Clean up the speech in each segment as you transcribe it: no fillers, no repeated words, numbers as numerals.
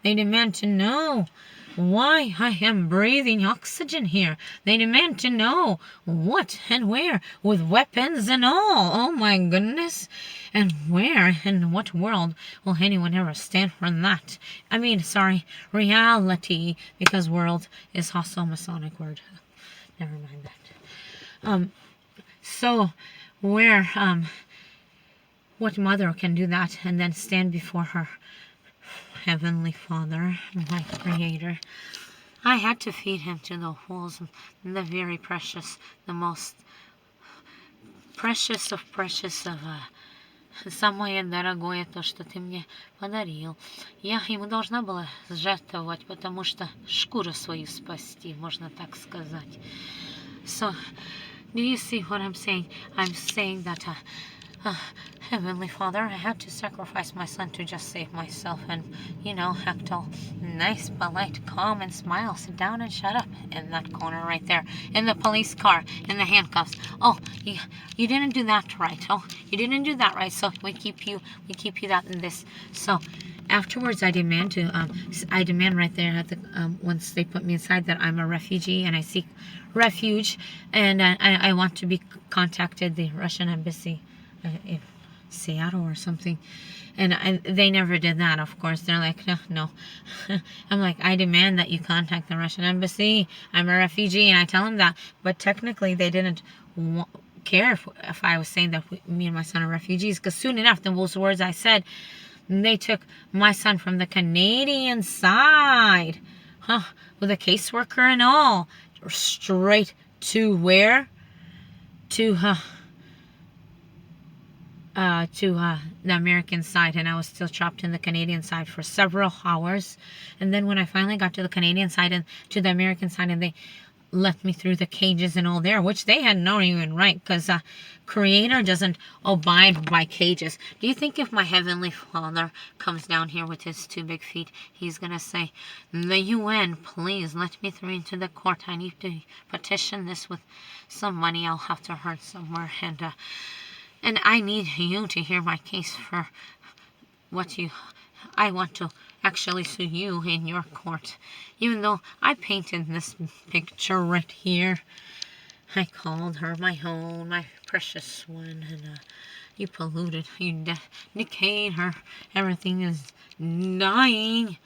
They demand to know why I am breathing oxygen here. They demand to know what and where, with weapons and all. Oh my goodness. And where in what world will anyone ever stand for that? I mean, sorry, reality, because world is also a Masonic word. Never mind that. So where, what mother can do that and then stand before her Heavenly Father, my Creator? I had to feed him to the wolves, the very precious, the most precious of самое дорогое, то, что ты мне подарил. Я ему должна была жертвовать, потому что шкуру свою спасти, можно так сказать. So, do you see what I'm saying? I'm saying that Heavenly Father, I had to sacrifice my son to just save myself and, act all nice, polite, calm, and smile. Sit down and shut up in that corner right there. In the police car, in the handcuffs. Oh, you didn't do that right. Oh, you didn't do that right. So we keep you that and this. So afterwards, I demand right there at the once they put me inside that I'm a refugee and I seek refuge, and I want to be contacted the Russian embassy. In Seattle or something, and they never did that. Of course, they're like, no. I'm like, I demand that you contact the Russian embassy. I'm a refugee, and I tell them that. But technically, they didn't care if I was saying that me and my son are refugees, because soon enough, those words I said, they took my son from the Canadian side, with a caseworker and all, straight to where? To the American side, and I was still trapped in the Canadian side for several hours. And then when I finally got to the Canadian side and to the American side, and they let me through the cages and all there, which they had no even right, because Creator doesn't abide by cages. Do you think if my Heavenly Father comes down here with his 2 big feet, he's gonna say, the UN, please let me through into the court. I need to petition this with some money I'll have to earn somewhere, and I need you to hear my case for I want to actually sue you in your court. Even though I painted this picture right here. I called her my own, my precious one, and you polluted, you decayed her. Everything is dying.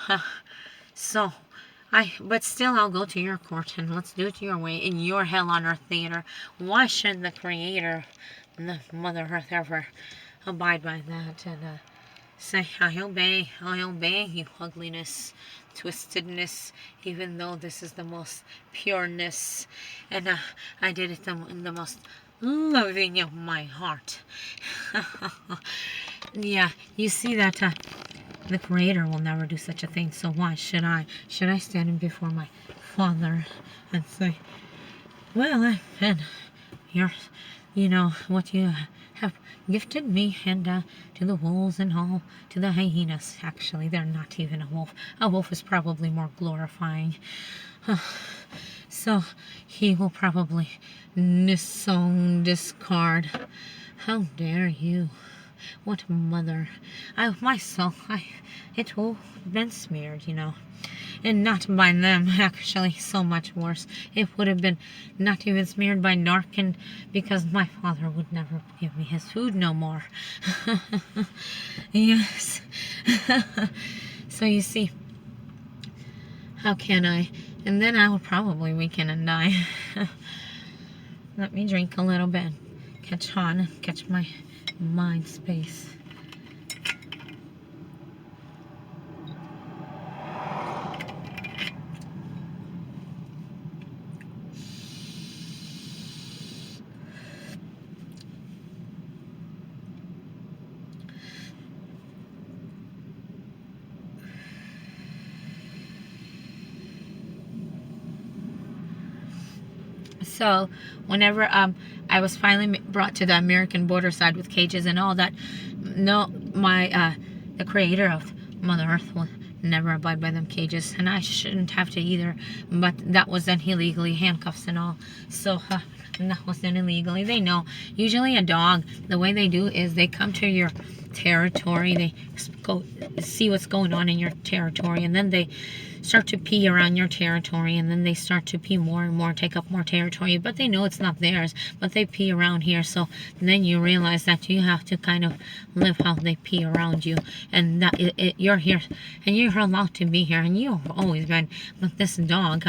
But still, I'll go to your court, and let's do it your way, in your hell on earth theater. Why should the Creator, the Mother Earth, ever abide by that and say, I obey, you ugliness, twistedness, even though this is the most pureness, and I did it in the most loving of my heart. Yeah, you see that the Creator will never do such a thing, so why should I? Should I stand in before my Father and say, well, I've been what you have gifted me, and to the wolves and all, to the hyenas. Actually, they're not even a wolf. A wolf is probably more glorifying. So he will probably discard. How dare you? What mother? It will have been smeared, And not by them, actually, so much worse. It would have been not even smeared by Narcan, because my father would never give me his food no more. Yes. So you see, how can I? And then I would probably weaken and die. Let me drink a little bit. Catch my mind space. So whenever I was finally brought to the American border side with cages and all that, the Creator of Mother Earth will never abide by them cages, and I shouldn't have to either, but that was done illegally, handcuffs and all. So that was done illegally. They know. Usually a dog, the way they do is they come to your territory. They go see what's going on in your territory, and then they start to pee around your territory, and then they start to pee more and more, take up more territory, but they know it's not theirs, but they pee around here. So then you realize that you have to kind of live how they pee around you, and that you're here and you're allowed to be here, and you've always been, but this dog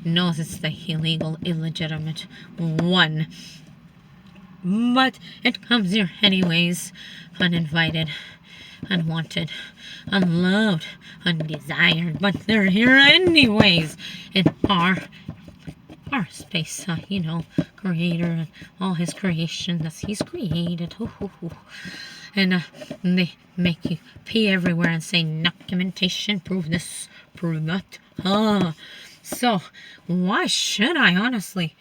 knows it's the illegal, illegitimate one, but it comes here anyways, uninvited, unwanted, unloved, undesired, but they're here anyways in our space, you know, creator and all his creation that he's created. And they make you pee everywhere and say documentation, prove this, prove that. So why should I, honestly?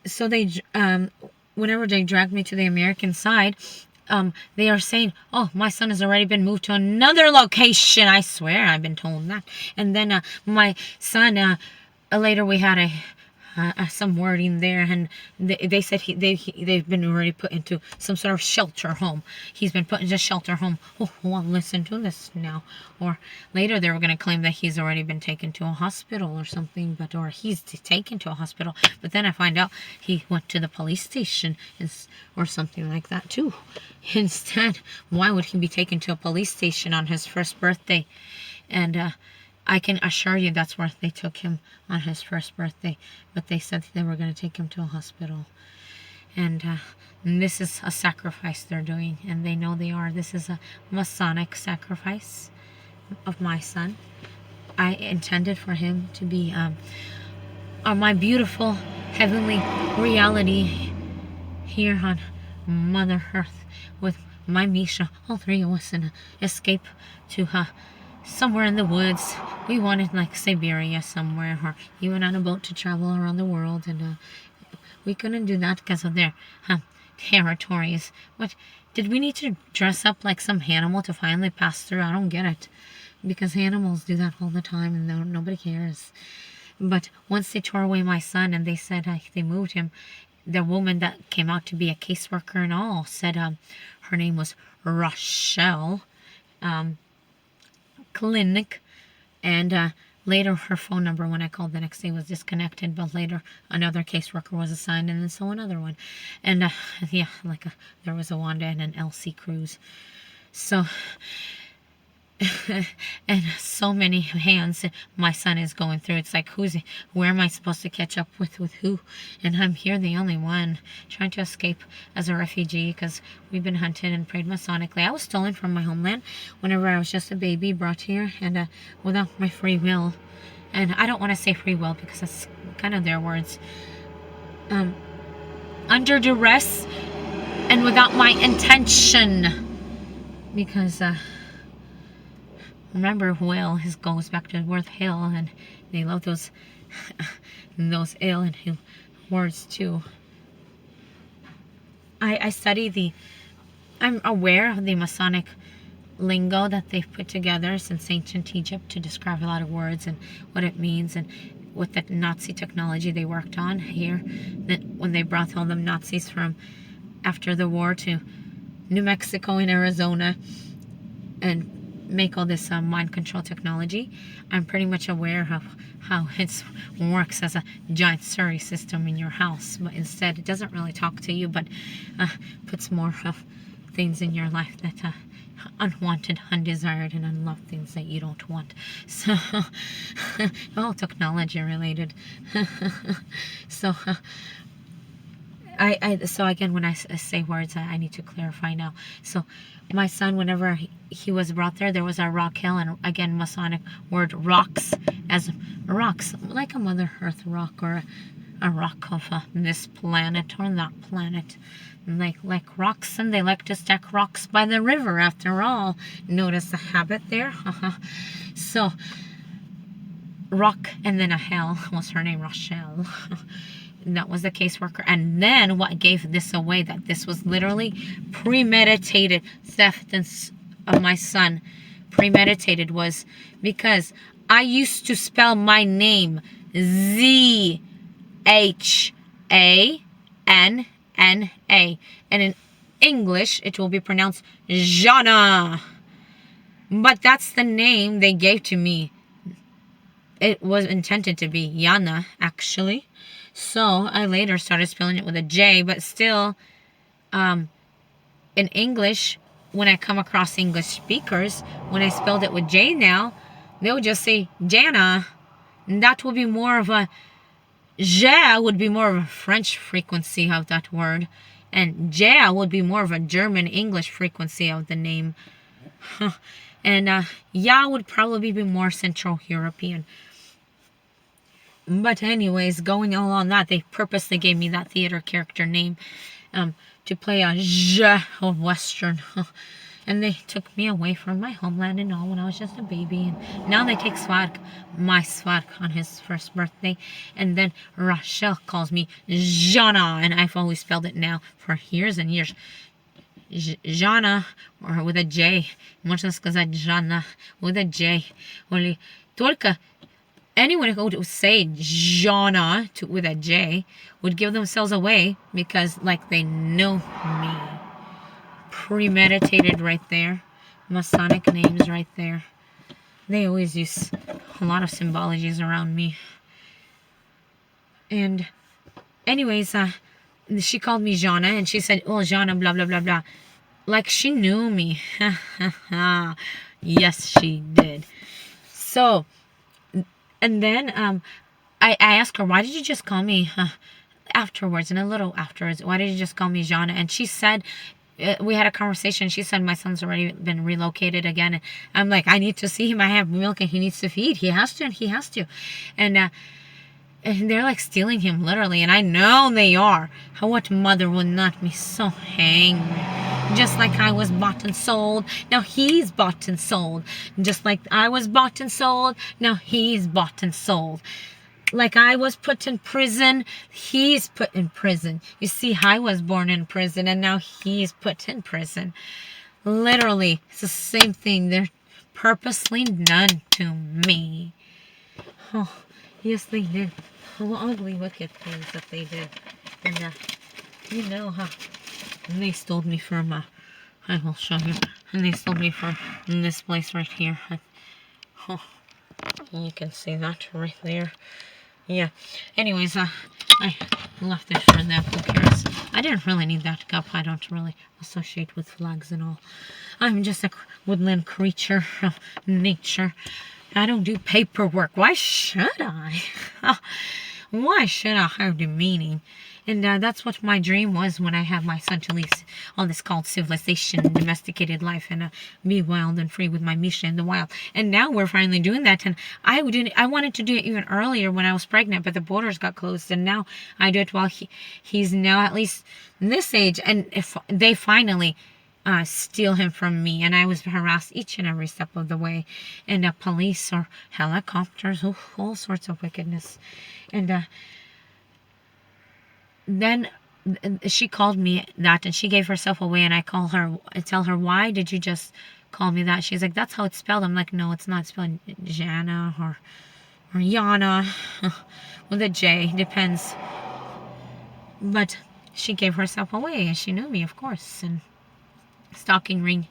So they whenever they drag me to the American side, they are saying, oh, my son has already been moved to another location. I swear I've been told that. And then my son, later we had some wording there, and they said they've been already put into some sort of shelter home. He's been put into a shelter home. Oh, well, listen to this now. Or later they were going to claim that he's already been taken to a hospital or something, or he's taken to a hospital. But then I find out he went to the police station or something like that too. Instead, why would he be taken to a police station on his first birthday? And I can assure you that's where they took him on his first birthday. But they said they were going to take him to a hospital. And this is a sacrifice they're doing. And they know they are. This is a Masonic sacrifice of my son. I intended for him to be my beautiful heavenly reality here on Mother Earth with my Misha. All three of us in an escape to somewhere in the woods. We wanted like Siberia somewhere, or even on a boat to travel around the world, and we couldn't do that because of their territories. What, did we need to dress up like some animal to finally pass through? I don't get it, because animals do that all the time and nobody cares. But once they tore away my son and they said they moved him, the woman that came out to be a caseworker and all said her name was Rochelle Clinic, and later her phone number when I called the next day was disconnected, but later another caseworker was assigned, and then so another one, and yeah, like there was a Wanda and an LC Cruz. So and so many hands my son is going through. It's like, where am I supposed to catch up with who? And I'm here the only one trying to escape as a refugee, because we've been hunted and preyed masonically. I was stolen from my homeland whenever I was just a baby, brought here, and without my free will. And I don't want to say free will because that's kind of their words. Under duress and without my intention, because remember, Will, his goes back to Worth Hill, and they love those alien words too. I study I'm aware of the Masonic lingo that they've put together since ancient Egypt to describe a lot of words and what it means, and with the Nazi technology they worked on here, that when they brought all them Nazis from after the war to New Mexico and Arizona and make all this mind control technology, I'm pretty much aware of how it works as a giant Surrey system in your house, but instead it doesn't really talk to you, but puts more of things in your life that unwanted, undesired, and unloved things that you don't want. So all technology related. So so again, when I say words, I need to clarify now. So my son, whenever he was brought there was a rock hill, and again, Masonic word rocks, as rocks, like a Mother Earth rock, or a rock of this planet or that planet. Like rocks, and they like to stack rocks by the river after all. Notice the habit there? So, rock and then a hell was her name, Rochelle. That was the caseworker. And then what gave this away, that this was literally premeditated theft of my son, premeditated, was because I used to spell my name ZHANNA, and English, it will be pronounced Jana. But that's the name they gave to me. It was intended to be Yana, actually. So I later started spelling it with a J, but still, in English, when I come across English speakers, when I spelled it with J now, they'll just say Jana. And that would be more of a Je would be more of a French frequency of that word. And Ja would be more of a German English frequency of the name. And Ya would probably be more Central European. But anyways, going along that, they purposely gave me that theater character name to play a Je of Western. And they took me away from my homeland and all when I was just a baby. And now they take my Svark on his first birthday. And then Rachel calls me Jana. And I've always spelled it now for years and years. Jana, or with a J. Можно сказать Jana with a J. Only только anyone who would say Jana with a J would give themselves away because like they know me. Premeditated right there. Masonic names right there. They always use a lot of symbologies around me. And anyways, she called me Jana and she said, oh, Jana, blah, blah, blah, blah. Like she knew me. Yes, she did. So, and then I asked her, why did you just call me afterwards, and a little afterwards, why did you just call me Jana? And she said, we had a conversation. She said, my son's already been relocated again. And I'm like, I need to see him. I have milk and he needs to feed. He has to, and he has to. And they're like stealing him, literally. And I know they are. What mother would not be so angry? Just like I was bought and sold, now he's bought and sold. Just like I was bought and sold, now he's bought and sold. Like I was put in prison, he's put in prison. You see, I was born in prison and now he's put in prison. Literally, it's the same thing. They're purposely done to me. Oh, yes, they did. How ugly, wicked things that they did. And, you know, huh? And they stole me from, I will show you. And they stole me from this place right here. Oh, you can see that right there. Yeah. Anyways, I left it for them. Who cares? I didn't really need that cup. I don't really associate with flags and all. I'm just a woodland creature of nature. I don't do paperwork. Why should I? Why should I have the meaning? And that's what my dream was when I had my son to leave all this called civilization, domesticated life, and be wild and free with my Misha in the wild. And now we're finally doing that. And I wanted to do it even earlier when I was pregnant, but the borders got closed. And now I do it while he's now at least this age. And if they finally steal him from me, and I was harassed each and every step of the way, and police or helicopters, all sorts of wickedness. And then she called me that, and she gave herself away, and I tell her, why did you just call me that? She's like, that's how it's spelled. I'm like, no, it's not spelled Jana or Yana with a J, depends. But she gave herself away, and she knew me, of course. And stalking ring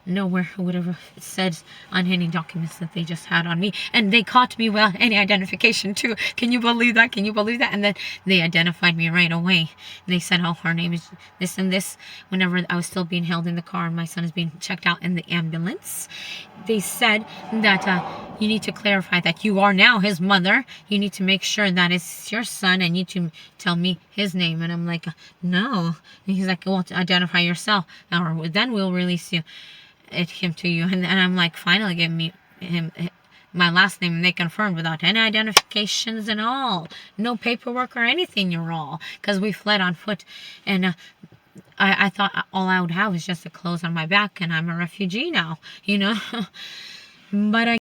nowhere would have said on any documents that they just had on me. And they caught me without any identification too. Can you believe that? Can you believe that? And then they identified me right away. They said, oh, her name is this and this. Whenever I was still being held in the car and my son is being checked out in the ambulance, they said that you need to clarify that you are now his mother. You need to make sure that it's your son, and you need to tell me his name. And I'm like, no. And he's like, well, identify yourself, or then we'll release him to you. And I'm like, finally give me him my last name, and they confirmed without any identifications and all, no paperwork or anything, you're all, because we fled on foot. And I thought all I would have was just the clothes on my back, and I'm a refugee now, you know. But